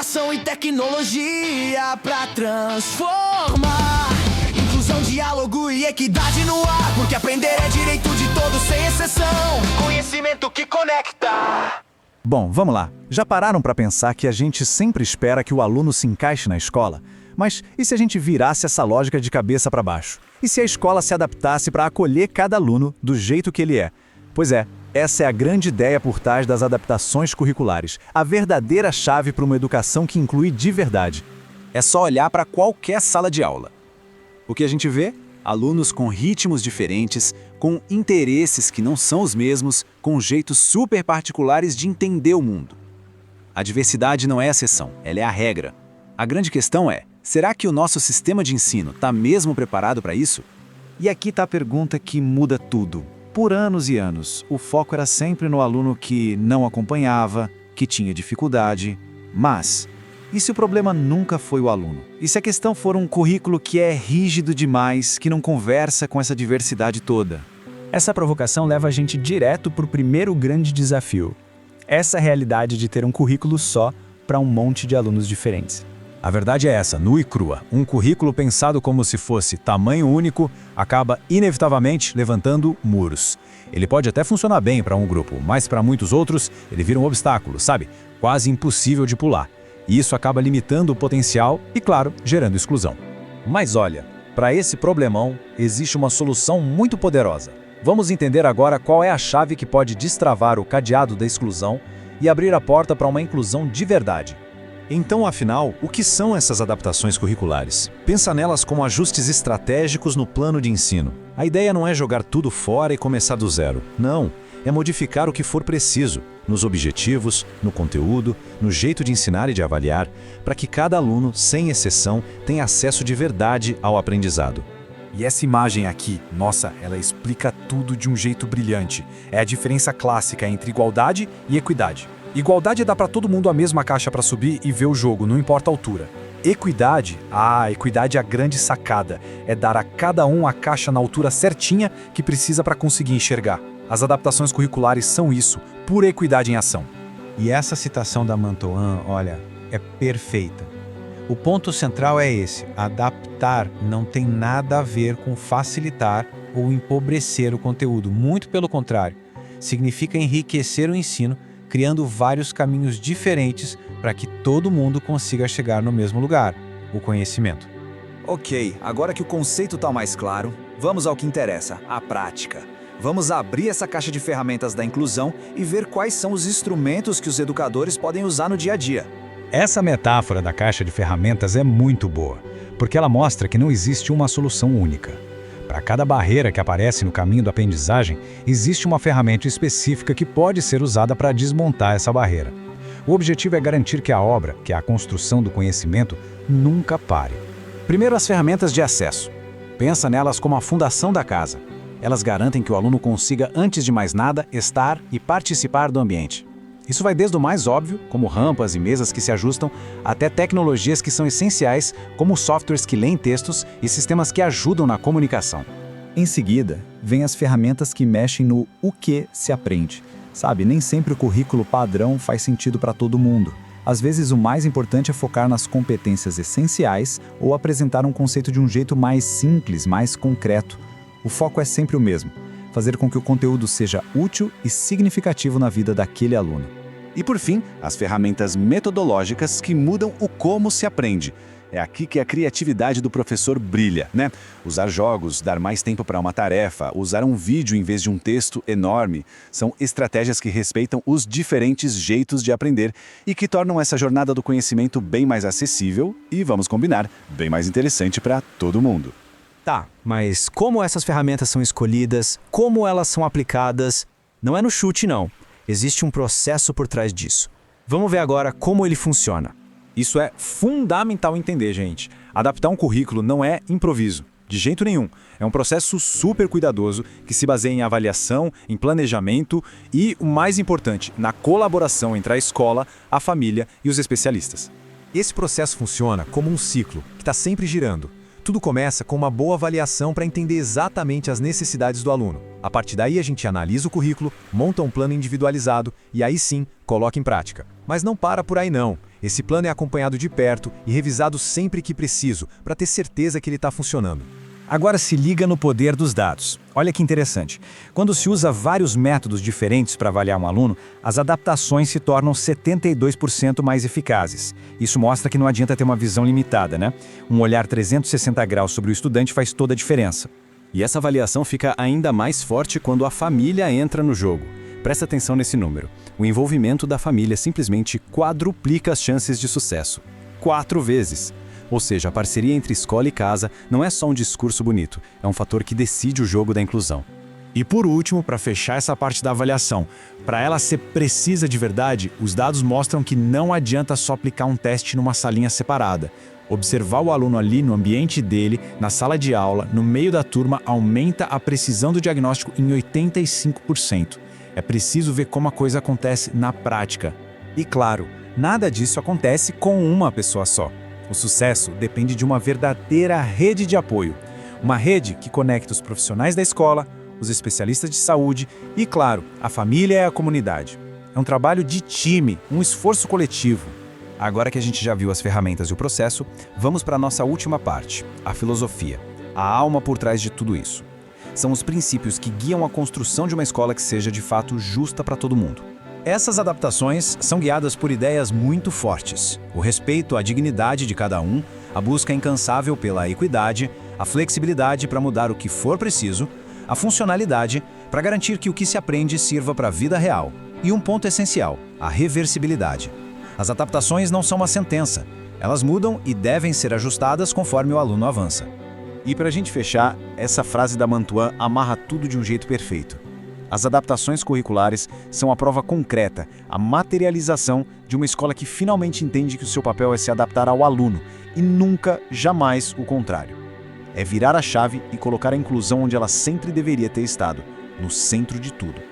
inovação e tecnologia pra transformar. Inclusão, diálogo e equidade no ar, porque aprender é direito de todos sem exceção. Conhecimento que conecta. Bom, vamos lá. Já pararam para pensar que a gente sempre espera que o aluno se encaixe na escola? Mas e se a gente virasse essa lógica de cabeça para baixo? E se a escola se adaptasse para acolher cada aluno do jeito que ele é? Pois é, essa é a grande ideia por trás das adaptações curriculares, a verdadeira chave para uma educação que inclui de verdade. É só olhar para qualquer sala de aula. O que a gente vê? Alunos com ritmos diferentes, com interesses que não são os mesmos, com jeitos super particulares de entender o mundo. A diversidade não é a exceção, ela é a regra. A grande questão é, será que o nosso sistema de ensino está mesmo preparado para isso? E aqui está a pergunta que muda tudo. Por anos e anos, o foco era sempre no aluno que não acompanhava, que tinha dificuldade, mas... e se o problema nunca foi o aluno? E se a questão for um currículo que é rígido demais, que não conversa com essa diversidade toda? Essa provocação leva a gente direto para o primeiro grande desafio. Essa realidade de ter um currículo só para um monte de alunos diferentes. A verdade é essa, nua e crua. Um currículo pensado como se fosse tamanho único acaba inevitavelmente levantando muros. Ele pode até funcionar bem para um grupo, mas para muitos outros ele vira um obstáculo, sabe? Quase impossível de pular. E isso acaba limitando o potencial e, claro, gerando exclusão. Mas olha, para esse problemão existe uma solução muito poderosa. Vamos entender agora qual é a chave que pode destravar o cadeado da exclusão e abrir a porta para uma inclusão de verdade. Então, afinal, o que são essas adaptações curriculares? Pensa nelas como ajustes estratégicos no plano de ensino. A ideia não é jogar tudo fora e começar do zero. Não, é modificar o que for preciso, nos objetivos, no conteúdo, no jeito de ensinar e de avaliar, para que cada aluno, sem exceção, tenha acesso de verdade ao aprendizado. E essa imagem aqui, nossa, ela explica tudo de um jeito brilhante. É a diferença clássica entre igualdade e equidade. Igualdade é dar para todo mundo a mesma caixa para subir e ver o jogo, não importa a altura. Equidade é a grande sacada. É dar a cada um a caixa na altura certinha que precisa para conseguir enxergar. As adaptações curriculares são isso, pura equidade em ação. E essa citação da Mantoan, olha, é perfeita. O ponto central é esse: adaptar não tem nada a ver com facilitar ou empobrecer o conteúdo. Muito pelo contrário, significa enriquecer o ensino, criando vários caminhos diferentes para que todo mundo consiga chegar no mesmo lugar, o conhecimento. Ok, agora que o conceito está mais claro, vamos ao que interessa, a prática. Vamos abrir essa caixa de ferramentas da inclusão e ver quais são os instrumentos que os educadores podem usar no dia a dia. Essa metáfora da caixa de ferramentas é muito boa, porque ela mostra que não existe uma solução única. Para cada barreira que aparece no caminho da aprendizagem, existe uma ferramenta específica que pode ser usada para desmontar essa barreira. O objetivo é garantir que a obra, que é a construção do conhecimento, nunca pare. Primeiro, as ferramentas de acesso. Pensa nelas como a fundação da casa. Elas garantem que o aluno consiga, antes de mais nada, estar e participar do ambiente. Isso vai desde o mais óbvio, como rampas e mesas que se ajustam, até tecnologias que são essenciais, como softwares que leem textos e sistemas que ajudam na comunicação. Em seguida, vem as ferramentas que mexem no o que se aprende. Sabe, nem sempre o currículo padrão faz sentido para todo mundo. Às vezes, o mais importante é focar nas competências essenciais ou apresentar um conceito de um jeito mais simples, mais concreto. O foco é sempre o mesmo: fazer com que o conteúdo seja útil e significativo na vida daquele aluno. E por fim, as ferramentas metodológicas que mudam o como se aprende. É aqui que a criatividade do professor brilha, né? Usar jogos, dar mais tempo para uma tarefa, usar um vídeo em vez de um texto enorme, são estratégias que respeitam os diferentes jeitos de aprender e que tornam essa jornada do conhecimento bem mais acessível e, vamos combinar, bem mais interessante para todo mundo. Tá, mas como essas ferramentas são escolhidas, como elas são aplicadas, não é no chute não. Existe um processo por trás disso. Vamos ver agora como ele funciona. Isso é fundamental entender, gente. Adaptar um currículo não é improviso, de jeito nenhum. É um processo super cuidadoso que se baseia em avaliação, em planejamento e, o mais importante, na colaboração entre a escola, a família e os especialistas. Esse processo funciona como um ciclo que está sempre girando. Tudo começa com uma boa avaliação para entender exatamente as necessidades do aluno. A partir daí a gente analisa o currículo, monta um plano individualizado e aí sim, coloca em prática. Mas não para por aí não. Esse plano é acompanhado de perto e revisado sempre que preciso, para ter certeza que ele está funcionando. Agora se liga no poder dos dados. Olha que interessante. Quando se usa vários métodos diferentes para avaliar um aluno, as adaptações se tornam 72% mais eficazes. Isso mostra que não adianta ter uma visão limitada, né? Um olhar 360 graus sobre o estudante faz toda a diferença. E essa avaliação fica ainda mais forte quando a família entra no jogo. Presta atenção nesse número. O envolvimento da família simplesmente quadruplica as chances de sucesso. 4 vezes! Ou seja, a parceria entre escola e casa não é só um discurso bonito, é um fator que decide o jogo da inclusão. E por último, para fechar essa parte da avaliação, para ela ser precisa de verdade, os dados mostram que não adianta só aplicar um teste numa salinha separada. Observar o aluno ali no ambiente dele, na sala de aula, no meio da turma, aumenta a precisão do diagnóstico em 85%. É preciso ver como a coisa acontece na prática. E claro, nada disso acontece com uma pessoa só. O sucesso depende de uma verdadeira rede de apoio. Uma rede que conecta os profissionais da escola, os especialistas de saúde e, claro, a família e a comunidade. É um trabalho de time, um esforço coletivo. Agora que a gente já viu as ferramentas e o processo, vamos para a nossa última parte, a filosofia, a alma por trás de tudo isso. São os princípios que guiam a construção de uma escola que seja de fato justa para todo mundo. Essas adaptações são guiadas por ideias muito fortes: o respeito à dignidade de cada um, a busca incansável pela equidade, a flexibilidade para mudar o que for preciso, a funcionalidade para garantir que o que se aprende sirva para a vida real e um ponto essencial, a reversibilidade. As adaptações não são uma sentença, elas mudam e devem ser ajustadas conforme o aluno avança. E para a gente fechar, essa frase da Mantuan amarra tudo de um jeito perfeito. As adaptações curriculares são a prova concreta, a materialização de uma escola que finalmente entende que o seu papel é se adaptar ao aluno e nunca, jamais o contrário. É virar a chave e colocar a inclusão onde ela sempre deveria ter estado, no centro de tudo.